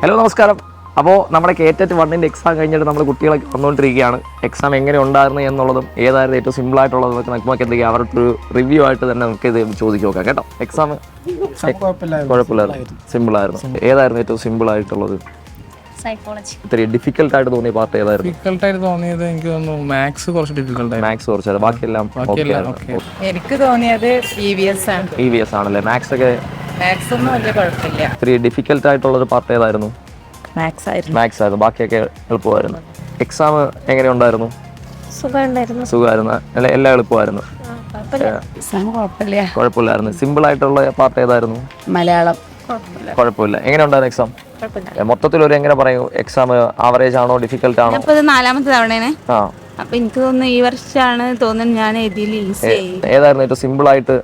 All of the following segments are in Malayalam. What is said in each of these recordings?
ഹലോ നമസ്കാരം. അപ്പോൾ നമ്മുടെ കേറ്ററ്റ് 1 എക്സാം കഴിഞ്ഞിട്ട് നമ്മൾ കുട്ടികളെ വന്നുകൊണ്ടിരിക്കുകയാണ്. എക്സാം എങ്ങനെ ഉണ്ടായിരുന്നു എന്നുള്ളതും ഏതായിരുന്നു ഏറ്റവും സിമ്പിളായിട്ടുള്ളതും നമുക്ക് എന്തെങ്കിലും അവർക്ക് ഒരു റിവ്യൂ ആയിട്ട് തന്നെ നമുക്ക് ഇത് ചോദിച്ചു നോക്കാം കേട്ടോ. എക്സാം കുഴപ്പമില്ലായിരുന്നു, സിമ്പിളായിരുന്നു. ഏതായിരുന്നു ഏറ്റവും സിമ്പിളായിട്ടുള്ളത്? ഇത്തിരി ഡിഫിക്കൽട്ടായിട്ട് തോന്നിയ പാർട്ട് ഏതായിരുന്നു? ഡിഫിക്കൽട്ടായിട്ട് തോന്നിയത് എനിക്ക് തോന്നുന്നു മാത്സ് കുറച്ച് ഡിഫിക്കൽട്ടായിരുന്നു. മാത്സ് കുറച്ച്, ബാക്കിയെല്ലാം എനിക്ക് തോന്നിയത് EVS ആണ്. EVS ആണല്ലേ? മാത്സ് ഒക്കെ മാത്സ് ഒന്നും വലിയ കുഴപ്പമില്ല. ഇത്തിരി ഡിഫിക്കൽട്ടായിട്ടുള്ളൊരു പാർട്ട് ഏതായിരുന്നു? മാത്സ് ആയിരുന്നു. ബാക്കിയൊക്കെ എളുപ്പമായിരുന്നു. എക്സാം എങ്ങനെ ഉണ്ടായിരുന്നു? സുഖമായിരുന്നു. എല്ലാം എളുപ്പമായിരുന്നു, കുഴപ്പമില്ലായിരുന്നു. സിമ്പിൾ ആയിട്ടുള്ള പാർട്ട് ഏതായിരുന്നു? മലയാളം കുഴപ്പമില്ല. എങ്ങനെ ഉണ്ടായിരുന്നു എക്സാം? മൊത്തത്തിൽ ഒരു എങ്ങനെ പറയൂ, എക്സാം ആവറേജ് ആണോ ഡിഫിക്കൽട്ട് ആണോ? നാലാമത്തെ തവണയാണ്. അപ്പൊ എനിക്ക് തോന്നുന്നു ഈ വർഷമാണ് തോന്നുന്നു ഞാൻ ഏതായിരുന്നു ഏറ്റവും സിമ്പിൾ ആയിട്ട്?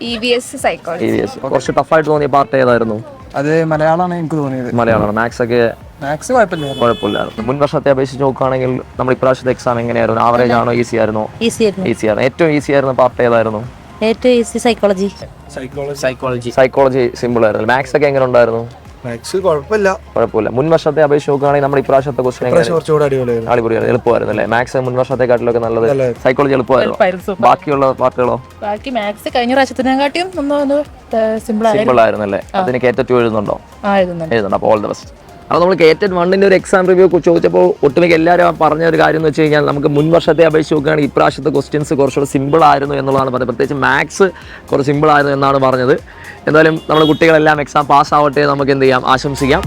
EVS psychology. കുറച്ച് ടഫായിട്ട് തോന്നിയ പാർട്ട് ഏതായിരുന്നു? അത് മലയാളമാണ് എനിക്ക് തോന്നിയത്. മലയാളമാണ്. മാത്സ് ഒക്കെ മാത്സ് കുഴപ്പമില്ലായിരുന്നു. മുൻ വർഷത്തെ അപേക്ഷിച്ച് നോക്കുകയാണെങ്കിൽ നമ്മൾ ഇപ്രാവശ്യത്തെ എക്സാം എങ്ങനെയായിരുന്നു? ആവറേജ് ആണോ ഈസി ആയിരുന്നോ? ഈസി ആയിരുന്നു. ഏറ്റവും ഈസി ആയിരുന്ന പാർട്ട് ഏതായിരുന്നു? സൈക്കോളജി. സിമ്പിൾ ആയിരുന്നു. മാത്സ് ഒക്കെ എങ്ങനെ ഉണ്ടായിരുന്നു? മാത്സ് കുഴപ്പമില്ല. മുൻ വർഷത്തെ അപേക്ഷിച്ച് നോക്കുകയാണെങ്കിൽ നമ്മുടെ ഇപ്രാവശ്യത്തെ ക്വസ്റ്റ്യൻ അടിപൊളിയായിരുന്നു, എളുപ്പമായിരുന്നു അല്ലേ? മാത്സ് മുൻ വർഷത്തെക്കാട്ടിലൊക്കെ നല്ലത്. സൈക്കോളജി എളുപ്പമായിരുന്നു. ബാക്കിയുള്ള പാർട്ടുകളോ? ബാക്കി മാത്സ് കഴിഞ്ഞ പ്രാവശ്യത്തിനെക്കാട്ടിയും സിമ്പിൾ ആയിരുന്നു അല്ലേ? അതിന് കേറ്ററ്റ് എഴുതുന്നുണ്ടോ? എഴുതുന്നുണ്ട്. അപ്പോൾ ഓൾ ദ ബെസ്റ്റ്. അപ്പോൾ നമ്മൾ കേറ്ററ്റ് 1 ഒരു എക്സാം റിവ്യൂ ചോദിച്ചപ്പോൾ ഒട്ടുമിക്ക എല്ലാവരും പറഞ്ഞ ഒരു കാര്യം എന്ന് വെച്ച് കഴിഞ്ഞാൽ നമുക്ക് മുൻ വർഷത്തെ അപേക്ഷിച്ച് നോക്കുകയാണെങ്കിൽ ഇപ്രാവശ്യത്തെ ക്വസ്റ്റ്യൻസ് കുറച്ചുകൂടെ സിമ്പിൾ ആയിരുന്നു എന്നുള്ളതാണ് പറഞ്ഞത്. പ്രത്യേകിച്ച് മാത്സ് കുറച്ച് സിമ്പിൾ ആയിരുന്നു എന്നാണ് പറഞ്ഞത്. എന്തായാലും നമ്മുടെ കുട്ടികളെല്ലാം എക്സാം പാസ്സാവട്ടെ നമുക്ക് എന്ത് ചെയ്യാം, ആശംസിക്കാം.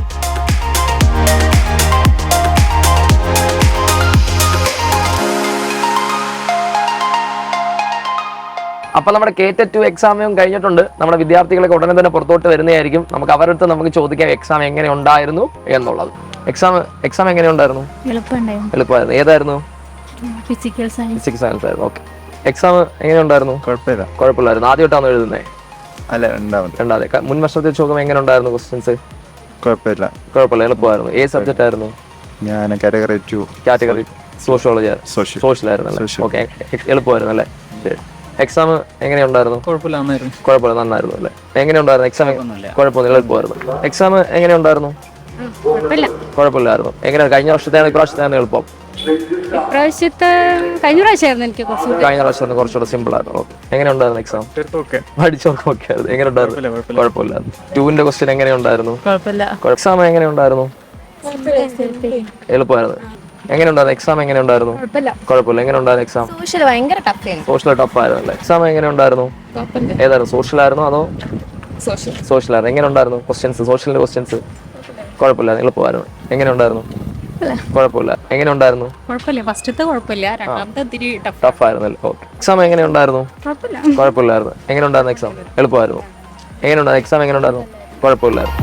അപ്പോൾ നമ്മുടെ കേറ്ററ്റ് 2 എക്സാമും കഴിഞ്ഞിട്ടുണ്ട്. നമ്മുടെ വിദ്യാർത്ഥികളൊക്കെ ഉടനെ തന്നെ പുറത്തോട്ട് വരുന്നതായിരിക്കും. നമുക്ക് അവരുടെ അടുത്ത് നമുക്ക് ചോദിക്കാം എക്സാം എങ്ങനെ ഉണ്ടായിരുന്നു എന്നുള്ളത്. എക്സാം എങ്ങനെ ഉണ്ടായിരുന്നു? എളുപ്പമായിരുന്നു. ഏതായിരുന്നു? ഫിസിക്കൽ സയൻസ് ആയിരുന്നു. ഓക്കെ. എക്സാം എങ്ങനെ ഉണ്ടായിരുന്നു? കുഴപ്പമില്ലായിരുന്നു. ആദ്യമായിട്ടാണ് എഴുതുന്നത്? അല്ല, രണ്ടാമത്തെ. മുൻ വർഷത്തെ ചോദ്യം എങ്ങനെ ഉണ്ടായിരുന്നു? ക്വസ്റ്റ്യൻസ് കുഴപ്പമില്ല, എളുപ്പമായിരുന്നു. ഏത് സബ്ജക്റ്റ് ആയിരുന്നു? ഞാൻ കാറ്റഗറി 2 സോഷ്യൽ ആയിരുന്നു. ഓക്കെ, എളുപ്പമായിരുന്നു അല്ലേ? എക്സാം എങ്ങനെയുണ്ടായിരുന്നു? കുഴപ്പമില്ല, നന്നായിരുന്നു അല്ലേ? എങ്ങനെയുണ്ടായിരുന്നു എക്സാം? കുഴപ്പമൊന്നുമില്ല, എളുപ്പമായിരുന്നു. എക്സാം എങ്ങനെയുണ്ടായിരുന്നു? കുഴപ്പമില്ലായിരുന്നു. എങ്ങനെ കഴിഞ്ഞ വർഷത്തെയാണ് ഇപ്രാവശ്യത്തെയാണ് എളുപ്പം? കഴിഞ്ഞ പ്രാവശ്യമായിരുന്നു കുറച്ചുകൂടെ സിമ്പിൾ ആയിരുന്നു. ഓക്കെ. എങ്ങനെയുണ്ടായിരുന്നു എക്സാം? പഠിച്ചോക്കെ ഓക്കെ ആയിരുന്നു. എങ്ങനെയുണ്ടായിരുന്നു? കുഴപ്പമില്ലായിരുന്നു. 2ന്റെ ക്വസ്റ്റ്യൻ എങ്ങനെയുണ്ടായിരുന്നു? എക്സാം എങ്ങനെയുണ്ടായിരുന്നു? എളുപ്പമായിരുന്നു. എങ്ങനെയുണ്ടായിരുന്നു എക്സാം? എങ്ങനെയുണ്ടായിരുന്നു? കുഴപ്പമില്ല. എങ്ങനെയുണ്ടായിരുന്നു എക്സാം? സോഷ്യൽ ടഫായിരുന്നു അല്ലേ? എക്സാം എങ്ങനെയുണ്ടായിരുന്നു? ഏതായിരുന്നു? സോഷ്യൽ ആയിരുന്നോ അതോ സോഷ്യൽ ആയിരുന്നു? എങ്ങനെയുണ്ടായിരുന്നു ക്വസ്റ്റ്യൻസ്? സോഷ്യലിന്റെ ക്വസ്റ്റ്യൻസ് കുഴപ്പമില്ലായിരുന്നു, എളുപ്പമായിരുന്നു. എങ്ങനെയുണ്ടായിരുന്നു? കുഴപ്പമില്ല. എങ്ങനെയുണ്ടായിരുന്നു? ടഫായിരുന്നു അല്ലേ? ഓക്കെ. എക്സാം എങ്ങനെയുണ്ടായിരുന്നു? കുഴപ്പമില്ലായിരുന്നു. എങ്ങനെയുണ്ടായിരുന്നു എക്സാം? എളുപ്പമായിരുന്നു. എങ്ങനെയുണ്ടായിരുന്നു എക്സാം? എങ്ങനെയുണ്ടായിരുന്നു? കുഴപ്പമില്ലായിരുന്നു.